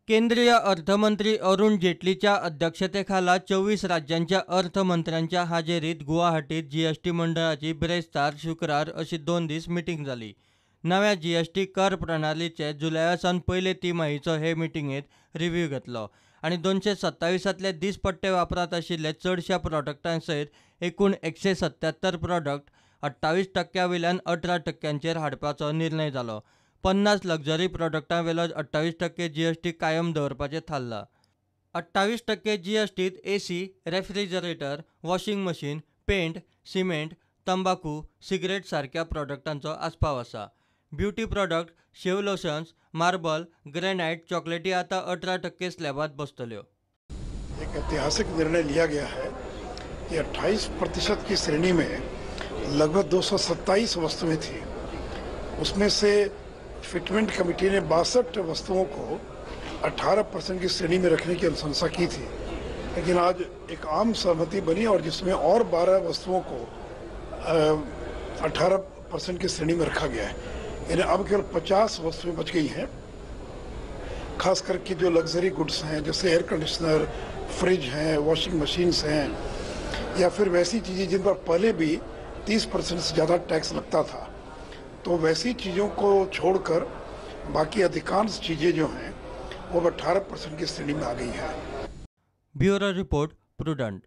केंद्रीय अर्थमंत्री अरुण जेटलीच्या अध्यक्षतेखाला 24 राज्यांच्या अर्थमंत्र्यांच्या हाजेरीत गुवाहाटीत जीएसटी मंडळाची ब्रेस्तार शुक्रार अशी 2 दीस मिटींग जाली। नव्या जीएसटी कर प्रणालीचे जुलयासान पयले तिमाहीचो हे मिटींगेत रिव्ह्यू घेतलो आणि 227तले दिसपट्टे वापरात आशिल्ले चडशा प्रॉडक्टांसयत एकूण 177 प्रॉडक्ट 28% वयल्यान 18%चेर हाडपाचो निर्णय जालो। 50 लक्झरी प्रॉडक्टां वेलो 28% जीएसटी कायम दवरपाचें थारला। 28% जीएसटीत AC, refrigerator, washing machine, paint, cement, तंबाखू, सिगरेट सारख्या प्रॉडक्टांचो आस्पाव आसा। Beauty product, shave lotions, marble, granite, चॉकलेटी आता 18% स्लॅबात बसतल्यो। एक ऐतिहासिक निर्णय लिया गया है कि 28% की श्रेणी में लगभग 227 वस्तुएं थी। उसमें से फिटमेंट कमेटी ने 62 वस्तुओं को 18% की श्रेणी में रखने की अनुशंसा की थी, लेकिन आज एक आम सहमति बनी और जिसमें और 12 वस्तुओं को 18% की श्रेणी में रखा गया है। यानी अब केवल 50 वस्तुएं बच गई हैं। खास करके जो लग्जरी गुड्स हैं, जैसे एयर कंडीशनर, फ्रिज हैं, वॉशिंग मशीन्स हैं, या फिर वैसी चीज़ें जिन पर पहले भी 30% से ज़्यादा टैक्स लगता था, तो वैसी चीज़ों को छोड़कर बाकी अधिकांश चीज़ें जो हैं वो 18% की श्रेणी में आ गई हैं। Bureau report, prudent.